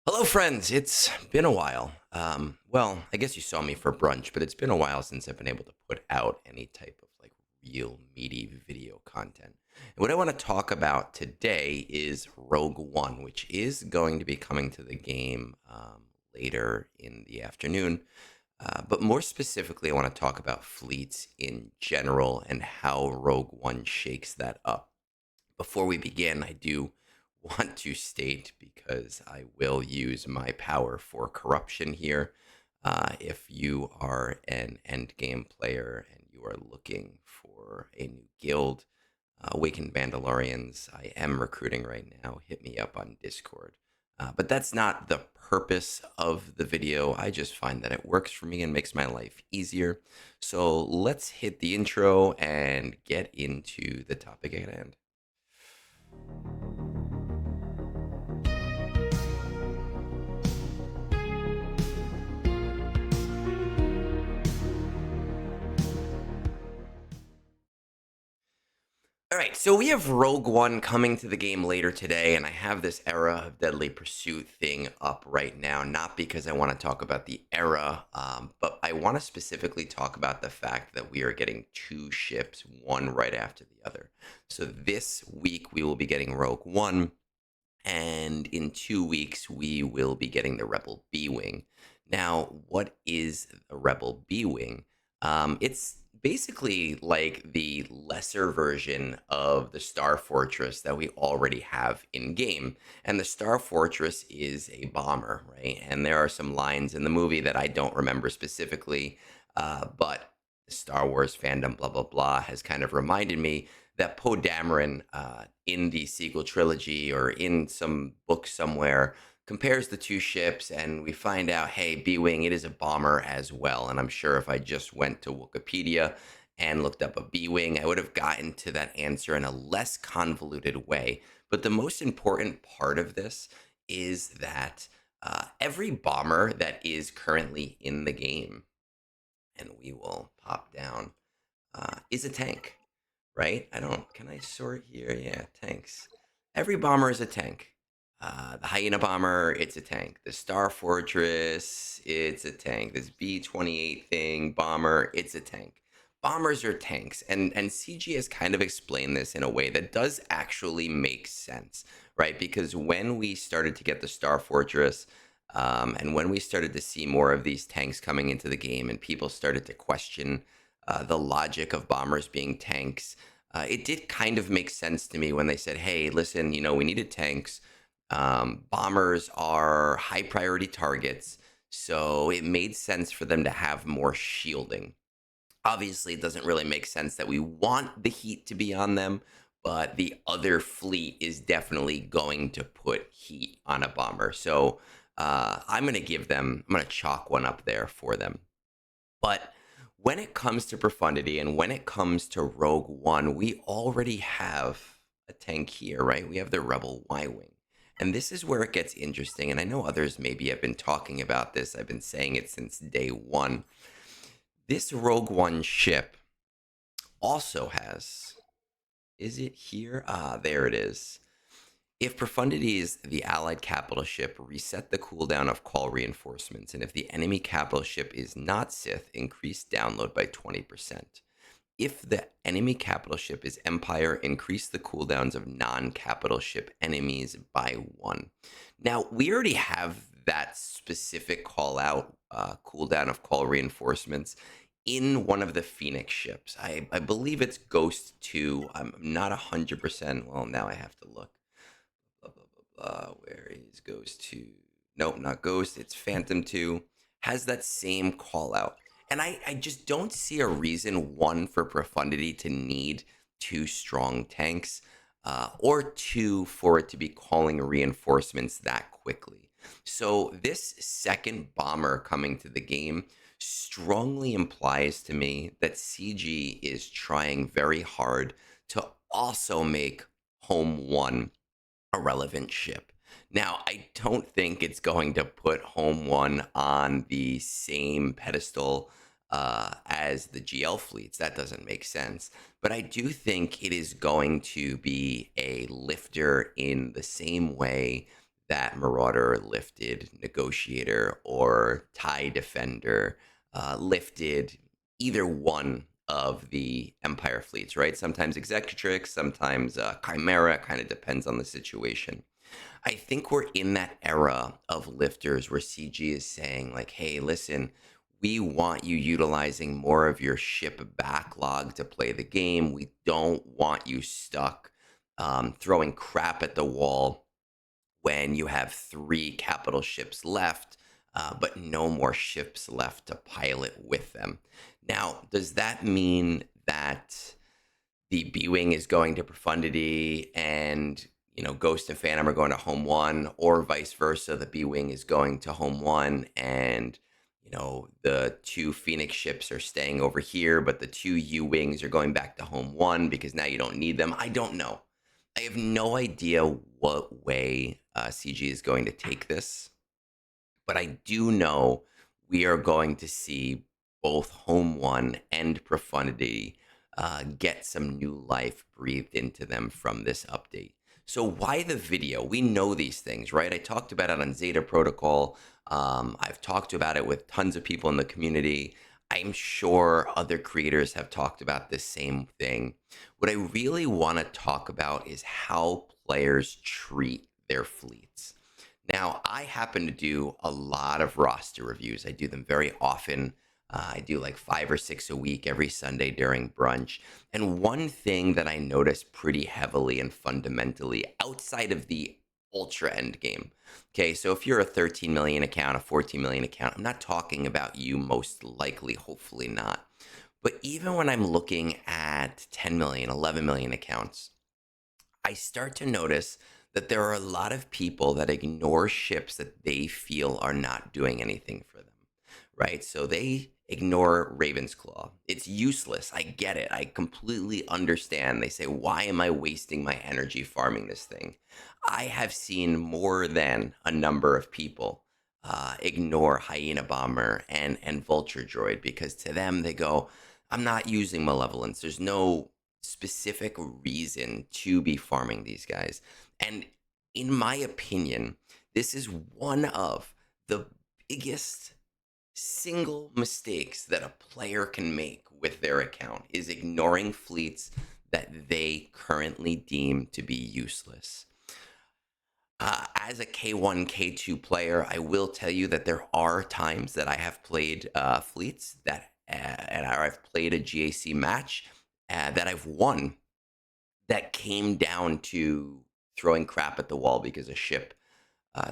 Hello, friends. It's been a while. Well, I guess you saw me for brunch, but it's been a while since I've been able to put out any type of real meaty video content. And what I want to talk about today is Rogue One, which is going to be coming to the game later in the afternoon. But more specifically, I want to talk about fleets in general and how Rogue One shakes that up. Before we begin, I do want to state, because I will use my power for corruption here. If you are an endgame player and you are looking for a new guild, Awakened Mandalorians, I am recruiting right now. Hit me up on Discord. But that's not the purpose of the video. I just find that it works for me and makes my life easier. So let's hit the intro and get into the topic at hand. All right, so we have Rogue One coming to the game later today, and I have this Era of Deadly Pursuit thing up right now, not because I want to talk about the era, but I want to specifically talk about the fact that we are getting two ships, one right after the other. So this week we will be getting Rogue One, and in 2 weeks we will be getting the Rebel B Wing. Now, what is a Rebel B Wing? It's basically like the lesser version of the Star Fortress that we already have in game. And the Star Fortress is a bomber, right? And there are some lines in the movie that I don't remember specifically, but the Star Wars fandom, blah, blah, blah, has kind of reminded me that Poe Dameron in the sequel trilogy or in some book somewhere compares the two ships, and we find out, hey, B-Wing, it is a bomber as well. And I'm sure if I just went to Wikipedia and looked up a B-Wing, I would have gotten to that answer in a less convoluted way. But the most important part of this is that every bomber that is currently in the game, and we will pop down, is a tank, right? I don't, can I sort here? Yeah, tanks. Every bomber is a tank. The Hyena bomber, it's a tank. The Star Fortress, it's a tank. This B-28 thing, bomber, it's a tank. Bombers are tanks, and CG has kind of explained this in a way that does actually make sense, right? Because when we started to get the Star Fortress, and when we started to see more of these tanks coming into the game, and people started to question the logic of bombers being tanks, it did kind of make sense to me when they said, hey, listen, we needed tanks. Bombers are high priority targets, so it made sense for them to have more shielding. Obviously, it doesn't really make sense that we want the heat to be on them, but the other fleet is definitely going to put heat on a bomber. So I'm going to chalk one up there for them. But when it comes to profundity and when it comes to Rogue One, we already have a tank here, right? We have the Rebel Y Wing. And this is where it gets interesting. And I know others maybe have been talking about this. I've been saying it since day one. This Rogue One ship also has, is it here? Ah, there it is. If Profundity is the allied capital ship, reset the cooldown of call reinforcements, and if the enemy capital ship is not Sith, increase download by 20%. If the enemy capital ship is Empire, increase the cooldowns of non-capital ship enemies by 1. Now, we already have that specific call out cooldown of call reinforcements in one of the Phoenix ships. I believe it's Ghost 2. I'm not 100%. Well, now I have to look. Blah, blah, blah, blah. Where is Ghost 2? Nope, not Ghost. It's Phantom 2. Has that same call out. And I just don't see a reason, one, for Profundity to need two strong tanks, or two, for it to be calling reinforcements that quickly. So this second bomber coming to the game strongly implies to me that CG is trying very hard to also make Home 1 a relevant ship. Now, I don't think it's going to put Home One on the same pedestal as the GL fleets. That doesn't make sense. But I do think it is going to be a lifter in the same way that Marauder lifted Negotiator or TIE Defender lifted either one of the Empire fleets, right? Sometimes Executrix, sometimes Chimera, kind of depends on the situation. I think we're in that era of lifters where CG is saying, like, hey, listen, we want you utilizing more of your ship backlog to play the game. We don't want you stuck throwing crap at the wall when you have three capital ships left, but no more ships left to pilot with them. Now, does that mean that the B Wing is going to Profundity and Ghost and Phantom are going to Home One, or vice versa? The B Wing is going to Home One and the two Phoenix ships are staying over here, but the two U Wings are going back to Home One because now you don't need them. I don't know. I have no idea what way CG is going to take this, but I do know we are going to see both Home One and Profundity get some new life breathed into them from this update. So why the video? We know these things, right? I talked about it on Zeta Protocol. I've talked about it with tons of people in the community. I'm sure other creators have talked about this same thing. What I really want to talk about is how players treat their fleets. Now, I happen to do a lot of roster reviews. I do them very often. I do like 5 or 6 a week every Sunday during brunch. And one thing that I notice pretty heavily and fundamentally outside of the ultra end game. Okay, so if you're a 13 million account, a 14 million account, I'm not talking about you, most likely, hopefully not. But even when I'm looking at 10 million, 11 million accounts, I start to notice that there are a lot of people that ignore ships that they feel are not doing anything for them, right? So they ignore Raven's Claw. It's useless. I get it. I completely understand. They say, why am I wasting my energy farming this thing? I have seen more than a number of people ignore Hyena Bomber and Vulture Droid because to them, they go, I'm not using Malevolence. There's no specific reason to be farming these guys. And in my opinion, this is one of the biggest single mistakes that a player can make with their account is ignoring fleets that they currently deem to be useless. As a K1, K2 player, I will tell you that there are times that I have played fleets and I've played a GAC match that I've won that came down to throwing crap at the wall because a ship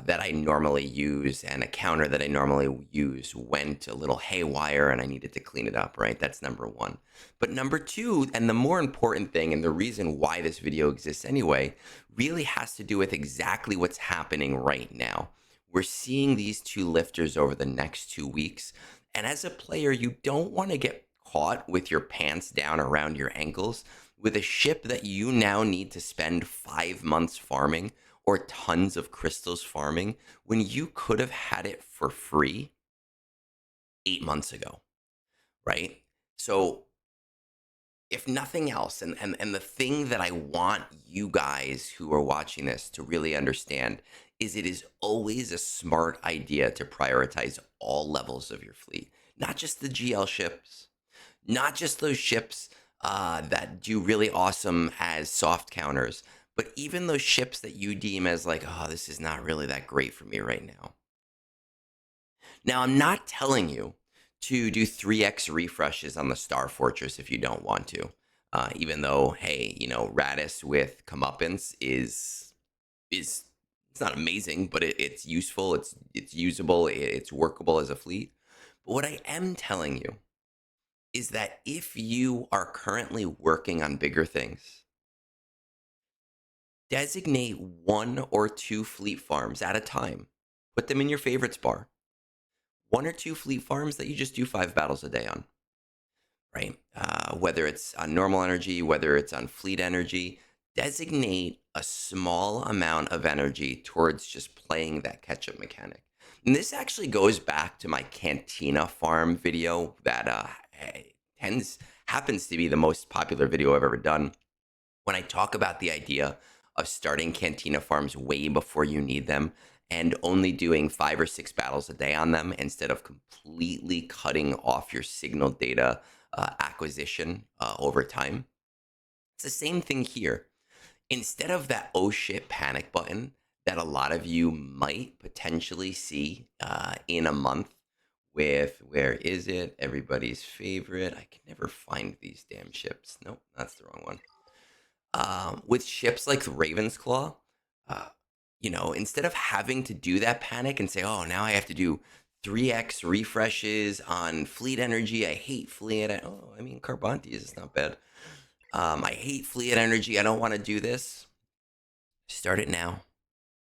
that I normally use and a counter that I normally use went a little haywire and I needed to clean it up, right? That's number one. But number two, and the more important thing, and the reason why this video exists anyway, really has to do with exactly what's happening right now. We're seeing these two lifters over the next 2 weeks. And as a player, you don't want to get caught with your pants down around your ankles with a ship that you now need to spend 5 months farming or tons of crystals farming when you could have had it for free 8 months ago, right? So if nothing else, and the thing that I want you guys who are watching this to really understand is it is always a smart idea to prioritize all levels of your fleet, not just the GL ships, not just those ships that do really awesome as soft counters, but even those ships that you deem as like, oh, this is not really that great for me right now. Now, I'm not telling you to do 3x refreshes on the Star Fortress if you don't want to. Even though, hey, Radis with comeuppance is it's not amazing, but it's useful, it's usable, it's workable as a fleet. But what I am telling you is that if you are currently working on bigger things, designate 1 or 2 fleet farms at a time. Put them in your favorites bar. 1 or 2 fleet farms that you just do 5 battles a day on, right? Whether it's on normal energy, whether it's on fleet energy, designate a small amount of energy towards just playing that catch-up mechanic. And this actually goes back to my Cantina farm video that happens to be the most popular video I've ever done. When I talk about the idea of starting Cantina farms way before you need them and only doing 5 or 6 battles a day on them instead of completely cutting off your signal data acquisition over time. It's the same thing here. Instead of that oh shit panic button that a lot of you might potentially see in a month with where is it? Everybody's favorite. I can never find these damn ships. Nope, that's the wrong one. With ships like Ravensclaw, uh, instead of having to do that panic and say, oh, now I have to do 3x refreshes on fleet energy. I hate fleet. I mean, Carbontes is not bad. I hate fleet energy. I don't want to do this. Start it now.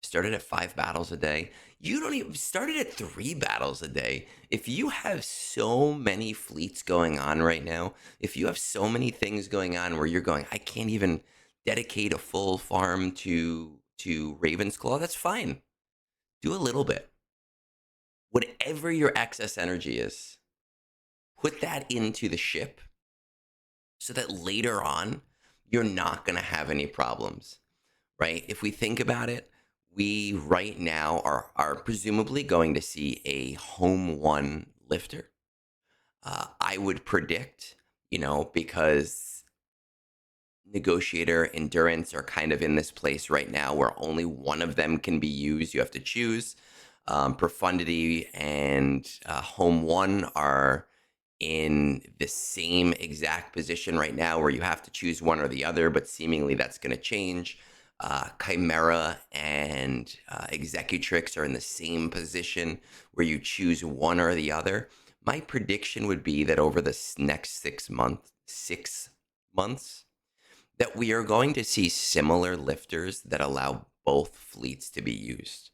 Start it at 5 battles a day. You don't even start it at 3 battles a day. If you have so many fleets going on right now, if you have so many things going on where you're going, I can't even dedicate a full farm to Ravensclaw, that's fine. Do a little bit. Whatever your excess energy is, put that into the ship so that later on you're not going to have any problems, right? If we think about it, we right now are presumably going to see a home one lifter. I would predict, because negotiator endurance are kind of in this place right now where only one of them can be used. You have to choose. Profundity and home one are in the same exact position right now where you have to choose one or the other, but seemingly that's going to change. Chimera and Executrix are in the same position where you choose one or the other. My prediction would be that over the next 6 months, that we are going to see similar lifters that allow both fleets to be used,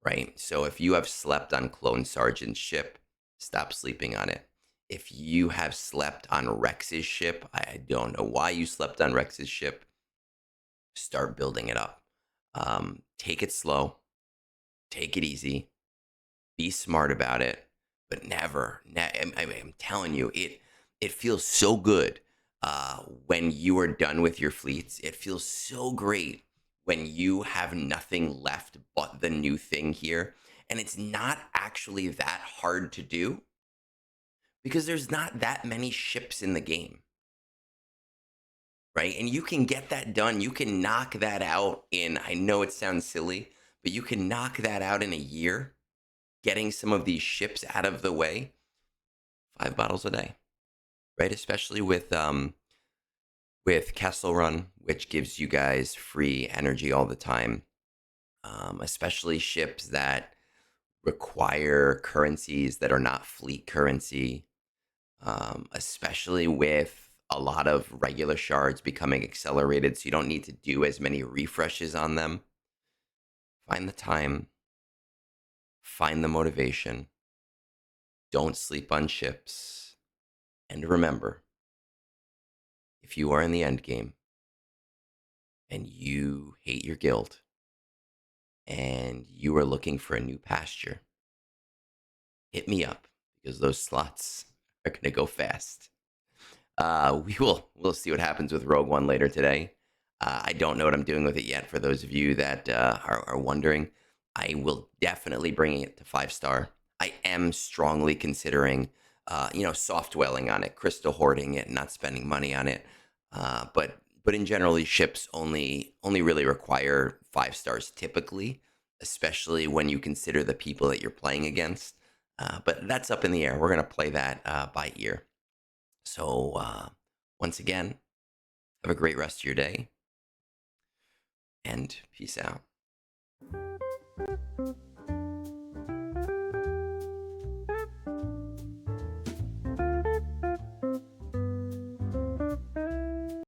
right? So if you have slept on Clone Sergeant's ship, stop sleeping on it. If you have slept on Rex's ship, I don't know why you slept on Rex's ship, start building it up. Take it slow, take it easy, be smart about it, but I'm telling you, it feels so good when you are done with your fleets. It feels so great when you have nothing left but the new thing here. And it's not actually that hard to do because there's not that many ships in the game, right? And you can get that done. You can knock that out in, I know it sounds silly, but you can knock that out in a year, getting some of these ships out of the way, 5 battles a day, right? Especially with Kessel Run, which gives you guys free energy all the time. Especially ships that require currencies that are not fleet currency, especially with a lot of regular shards becoming accelerated, so you don't need to do as many refreshes on them. Find the time, find the motivation, don't sleep on ships, and remember, if you are in the end game and you hate your guild and you are looking for a new pasture, hit me up because those slots are going to go fast. We'll see what happens with Rogue One later today. I don't know what I'm doing with it yet. For those of you that are wondering, I will definitely bring it to 5 star. I am strongly considering, soft dwelling on it, crystal hoarding it, not spending money on it. But in general, these ships only really require 5 stars typically, especially when you consider the people that you're playing against. But that's up in the air. We're gonna play that by ear. So, once again, have a great rest of your day and peace out.